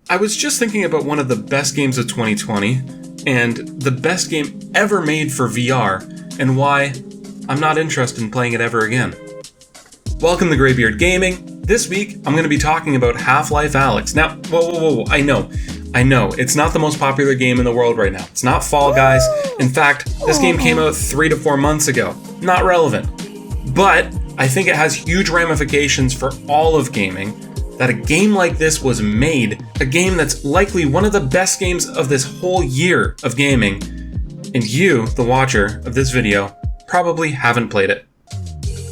I was just thinking about one of the best games of 2020 and the best game ever made for VR and why I'm not interested in playing it ever again. Welcome to Greybeard Gaming. This week, I'm going to be talking about Half-Life Alyx. Now, whoa, I know, it's not the most popular game in the world right now. It's not Fall Guys. In fact, this game came out 3 to 4 months ago. Not relevant. But I think it has huge ramifications for all of gaming, that a game like this was made, a game that's likely one of the best games of this whole year of gaming, and you, the watcher of this video, probably haven't played it.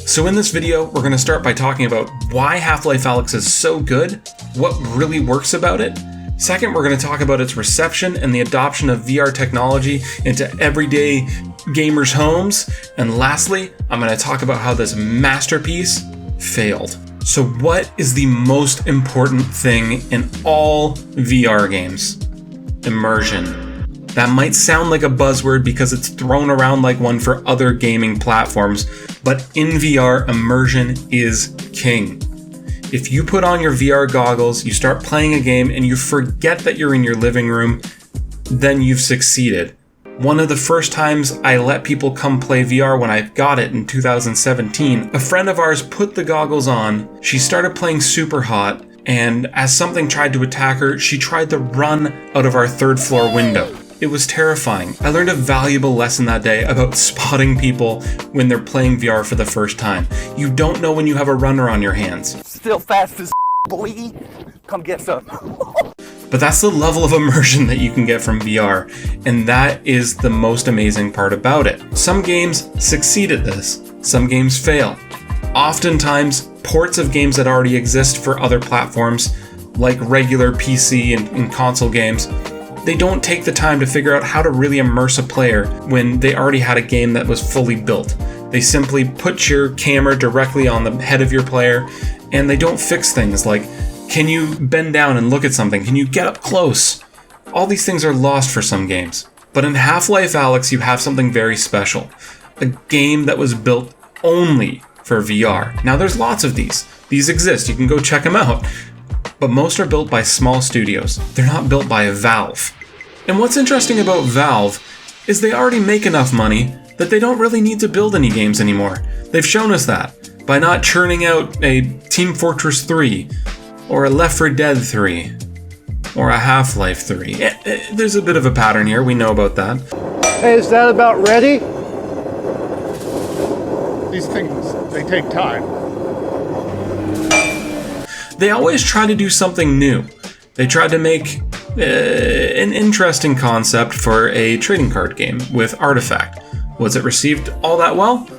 So in this video, we're going to start by talking about why Half-Life Alyx is so good, what really works about it. Second, we're going to talk about its reception and the adoption of VR technology into everyday gamers' homes. And lastly, I'm going to talk about how this masterpiece failed. So what is the most important thing in all VR games? Immersion. That might sound like a buzzword because it's thrown around like one for other gaming platforms, but in VR, immersion is king. If you put on your VR goggles, you start playing a game, and you forget that you're in your living room, then you've succeeded. One of the first times I let people come play VR when I got it in 2017, a friend of ours put the goggles on, she started playing super hot, and as something tried to attack her, she tried to run out of our 3rd floor window. It was terrifying. I learned a valuable lesson that day about spotting people when they're playing VR for the first time. You don't know when you have a runner on your hands. Still fast as boy. Come get some. But that's the level of immersion that you can get from VR, and that is the most amazing part about it. Some games succeed at this, some games fail. Oftentimes, ports of games that already exist for other platforms, like regular PC and console games, they don't take the time to figure out how to really immerse a player when they already had a game that was fully built. They simply put your camera directly on the head of your player, and they don't fix things like, can you bend down and look at something? Can you get up close? All these things are lost for some games. But in Half-Life Alyx, you have something very special. A game that was built only for VR. Now there's lots of these. These exist, you can go check them out. But most are built by small studios. They're not built by Valve. And what's interesting about Valve is they already make enough money that they don't really need to build any games anymore. They've shown us that by not churning out a Team Fortress 3, or a Left 4 Dead 3, or a Half-Life 3. There's a bit of a pattern here, we know about that. Hey, is that about ready? These things, they take time. They always try to do something new. They tried to make an interesting concept for a trading card game with Artifact. Was it received all that well?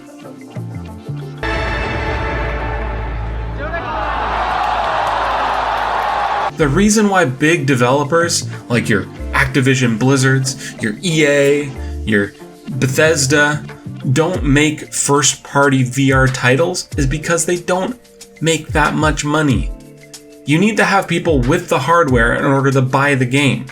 The reason why big developers like your Activision Blizzards, your EA, your Bethesda don't make first-party VR titles is because they don't make that much money. You need to have people with the hardware in order to buy the game.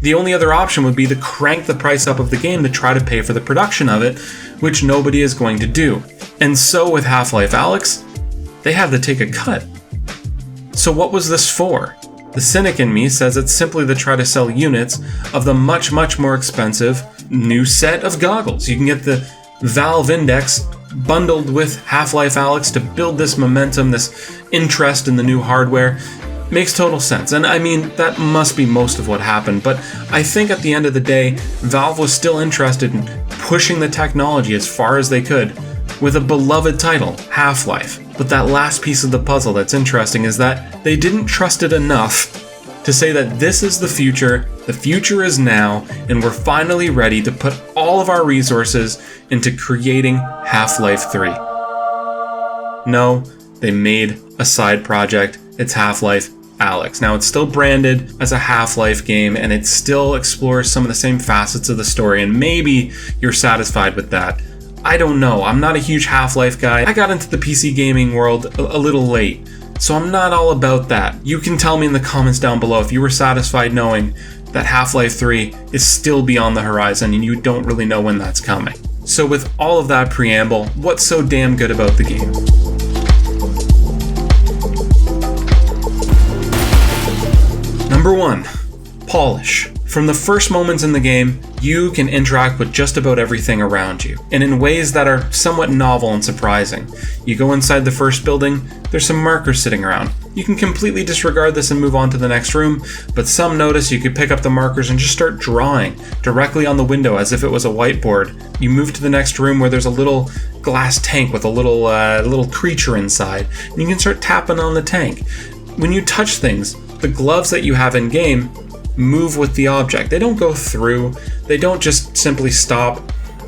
The only other option would be to crank the price up of the game to try to pay for the production of it, which nobody is going to do. And so with Half-Life Alyx, they had to take a cut. So what was this for? The cynic in me says it's simply to try to sell units of the much more expensive new set of goggles. You can get the Valve Index bundled with Half-Life Alyx to build this momentum, this interest in the new hardware. Makes total sense. And I mean, that must be most of what happened. But I think at the end of the day, Valve was still interested in pushing the technology as far as they could with a beloved title, Half-Life. But that last piece of the puzzle that's interesting is that they didn't trust it enough to say that this is the future is now, and we're finally ready to put all of our resources into creating Half-Life 3. No, they made a side project. It's Half-Life Alyx. Now, it's still branded as a Half-Life game, and it still explores some of the same facets of the story, and maybe you're satisfied with that. I don't know. I'm not a huge Half-Life guy. I got into the PC gaming world a little late, so I'm not all about that. You can tell me in the comments down below if you were satisfied knowing that Half-Life 3 is still beyond the horizon and you don't really know when that's coming. So with all of that preamble, what's so damn good about the game? Number Number 1, polish. From the first moments in the game, you can interact with just about everything around you, and in ways that are somewhat novel and surprising. You go inside the first building, there's some markers sitting around. You can completely disregard this and move on to the next room, but some notice you could pick up the markers and just start drawing directly on the window as if it was a whiteboard. You move to the next room where there's a little glass tank with a little creature inside, and you can start tapping on the tank. When you touch things, the gloves that you have in game move with the object. They don't go through, they don't just simply stop.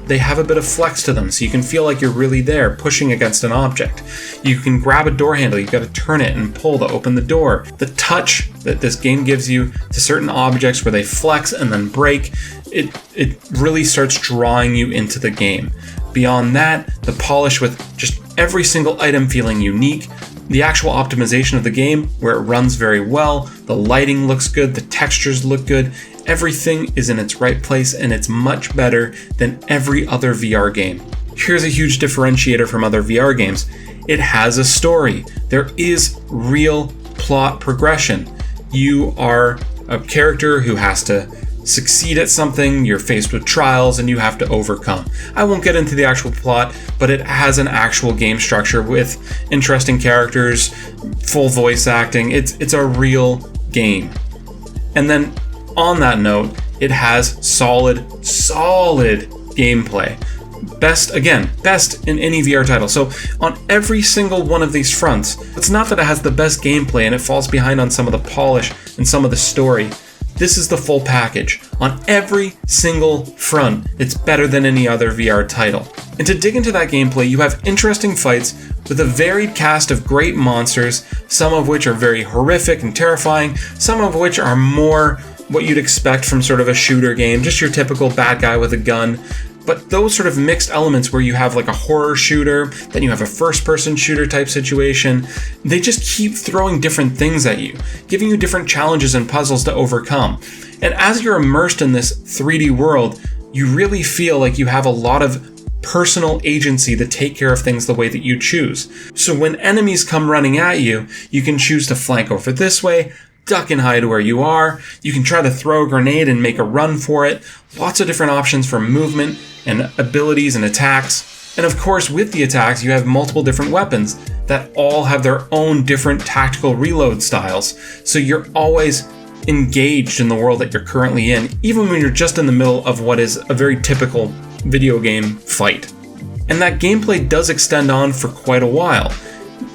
They have a bit of flex to them, so you can feel like you're really there, pushing against an object. You can grab a door handle, you've got to turn it and pull to open the door. The touch that this game gives you to certain objects where they flex and then break, it really starts drawing you into the game. Beyond that, the polish with just every single item feeling unique, the actual optimization of the game, where it runs very well, the lighting looks good, the textures look good, everything is in its right place, and it's much better than every other VR game. Here's a huge differentiator from other VR games. It has a story. There is real plot progression. You are a character who has to succeed at something, you're faced with trials, and you have to overcome. I won't get into the actual plot, but it has an actual game structure with interesting characters, full voice acting. It's a real game. And then on that note, it has solid gameplay. Best in any VR title. So on every single one of these fronts, it's not that it has the best gameplay and it falls behind on some of the polish and some of the story. This is the full package. On every single front, it's better than any other VR title. And to dig into that gameplay, you have interesting fights with a varied cast of great monsters, some of which are very horrific and terrifying, some of which are more what you'd expect from sort of a shooter game, just your typical bad guy with a gun. But those sort of mixed elements where you have like a horror shooter, then you have a first-person shooter type situation, they just keep throwing different things at you, giving you different challenges and puzzles to overcome. And as you're immersed in this 3D world, you really feel like you have a lot of personal agency to take care of things the way that you choose. So when enemies come running at you, you can choose to flank over this way, duck and hide where you are. You can try to throw a grenade and make a run for it. Lots of different options for movement and abilities and attacks. And of course, with the attacks, you have multiple different weapons that all have their own different tactical reload styles. So you're always engaged in the world that you're currently in, even when you're just in the middle of what is a very typical video game fight. And that gameplay does extend on for quite a while.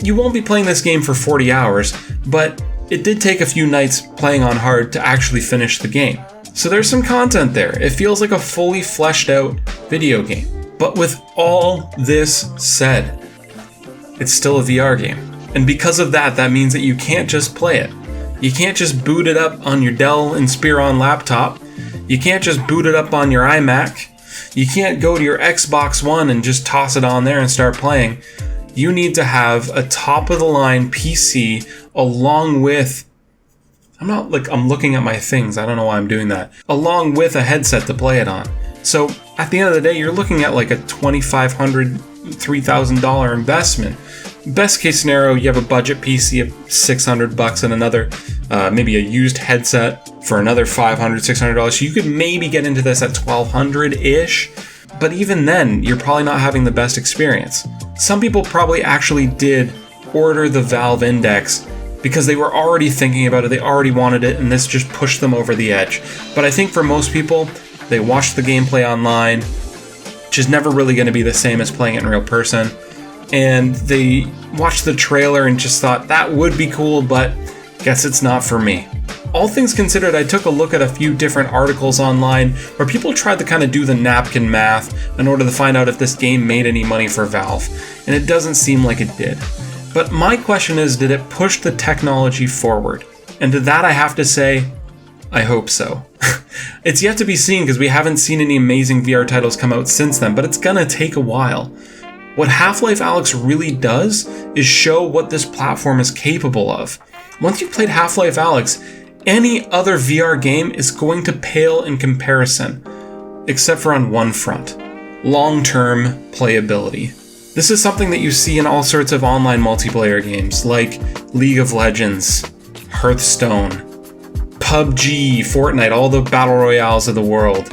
You won't be playing this game for 40 hours, but it did take a few nights playing on hard to actually finish the game. So there's some content there. It feels like a fully fleshed out video game. But with all this said, it's still a VR game. And because of that, that means that you can't just play it. You can't just boot it up on your Dell Inspiron laptop. You can't just boot it up on your iMac. You can't go to your Xbox One and just toss it on there and start playing. You need to have a top-of-the-line PC along with... I'm looking at my things. I don't know why I'm doing that. Along with a headset to play it on. So at the end of the day, you're looking at like a $2,500, $3,000 investment. Best case scenario, you have a budget PC of $600 and another, maybe a used headset for another $500, $600. So you could maybe get into this at $1,200-ish. But even then, you're probably not having the best experience. Some people probably actually did order the Valve Index because they were already thinking about it, they already wanted it, and this just pushed them over the edge. But I think for most people, they watched the gameplay online, which is never really going to be the same as playing it in real person, and they watched the trailer and just thought, that would be cool, but guess it's not for me. All things considered, I took a look at a few different articles online where people tried to kind of do the napkin math in order to find out if this game made any money for Valve, and it doesn't seem like it did. But my question is, did it push the technology forward? And to that I have to say, I hope so. It's yet to be seen because we haven't seen any amazing VR titles come out since then, but it's gonna take a while. What Half-Life Alyx really does is show what this platform is capable of. Once you've played Half-Life Alyx, any other VR game is going to pale in comparison, except for on one front: long-term playability. This is something that you see in all sorts of online multiplayer games like League of Legends, Hearthstone, PUBG, Fortnite, all the battle royales of the world.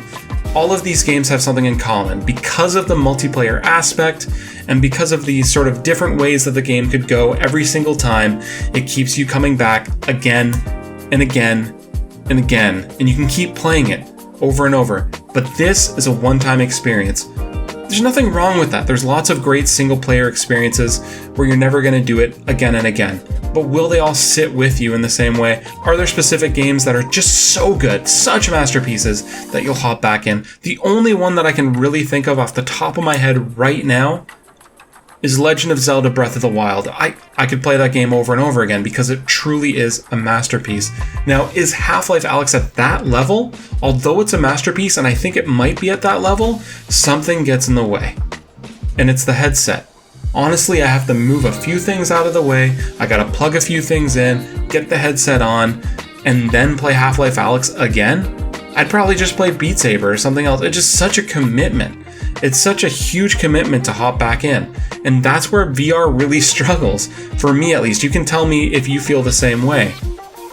All of these games have something in common. Because of the multiplayer aspect, and because of the sort of different ways that the game could go every single time, it keeps you coming back again and again and again, and you can keep playing it over and over. But this is a one-time experience. There's nothing wrong with that. There's lots of great single-player experiences where you're never going to do it again and again. But will they all sit with you in the same way? Are there specific games that are just so good, such masterpieces, that you'll hop back in? The only one that I can really think of off the top of my head right now is Legend of Zelda Breath of the Wild. I could play that game over and over again because it truly is a masterpiece. Now, is Half-Life Alyx at that level? Although it's a masterpiece, and I think it might be at that level, something gets in the way. And it's the headset. Honestly, I have to move a few things out of the way, I gotta plug a few things in, get the headset on, and then play Half-Life Alyx again? I'd probably just play Beat Saber or something else. It's just such a commitment. It's such a huge commitment to hop back in. And that's where VR really struggles. For me at least. You can tell me if you feel the same way.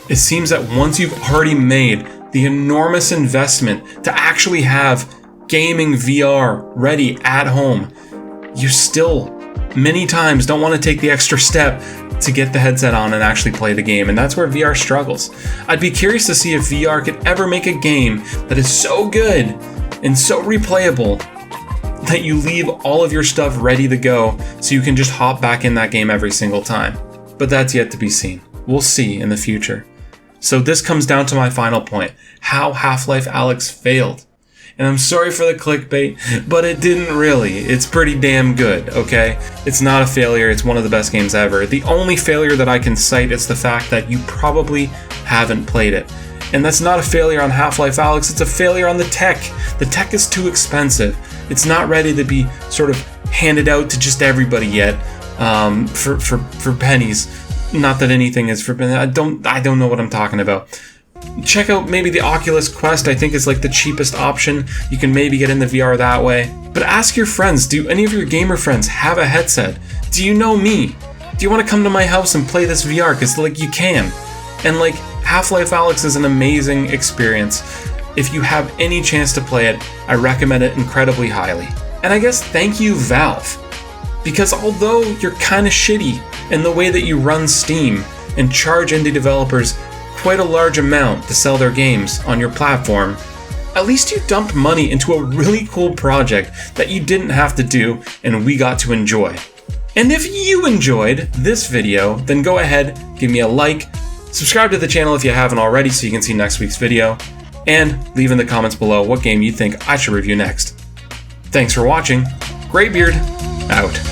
It seems that once you've already made the enormous investment to actually have gaming VR ready at home, you still many times don't want to take the extra step to get the headset on and actually play the game, and that's where VR struggles. I'd be curious to see if VR could ever make a game that is so good and so replayable that you leave all of your stuff ready to go so you can just hop back in that game every single time. But that's yet to be seen. We'll see in the future. So this comes down to my final point, how Half-Life Alyx failed. And I'm sorry for the clickbait, but it didn't really. It's pretty damn good, okay? It's not a failure, it's one of the best games ever. The only failure that I can cite is the fact that you probably haven't played it. And that's not a failure on Half-Life Alyx, it's a failure on the tech. The tech is too expensive. It's not ready to be sort of handed out to just everybody yet, for pennies. Not that anything is for pennies. I don't know what I'm talking about. Check out maybe the Oculus Quest. I think is like the cheapest option. You can maybe get into VR that way. But ask your friends, do any of your gamer friends have a headset? Do you know me? Do you want to come to my house and play this VR? Because like you can. And like Half-Life Alyx is an amazing experience. If you have any chance to play it, I recommend it incredibly highly. And I guess thank you, Valve. Because although you're kind of shitty in the way that you run Steam and charge indie developers quite a large amount to sell their games on your platform, at least you dumped money into a really cool project that you didn't have to do and we got to enjoy. And if you enjoyed this video, then go ahead, give me a like, subscribe to the channel if you haven't already so you can see next week's video, and leave in the comments below what game you think I should review next. Thanks for watching. Greybeard, out.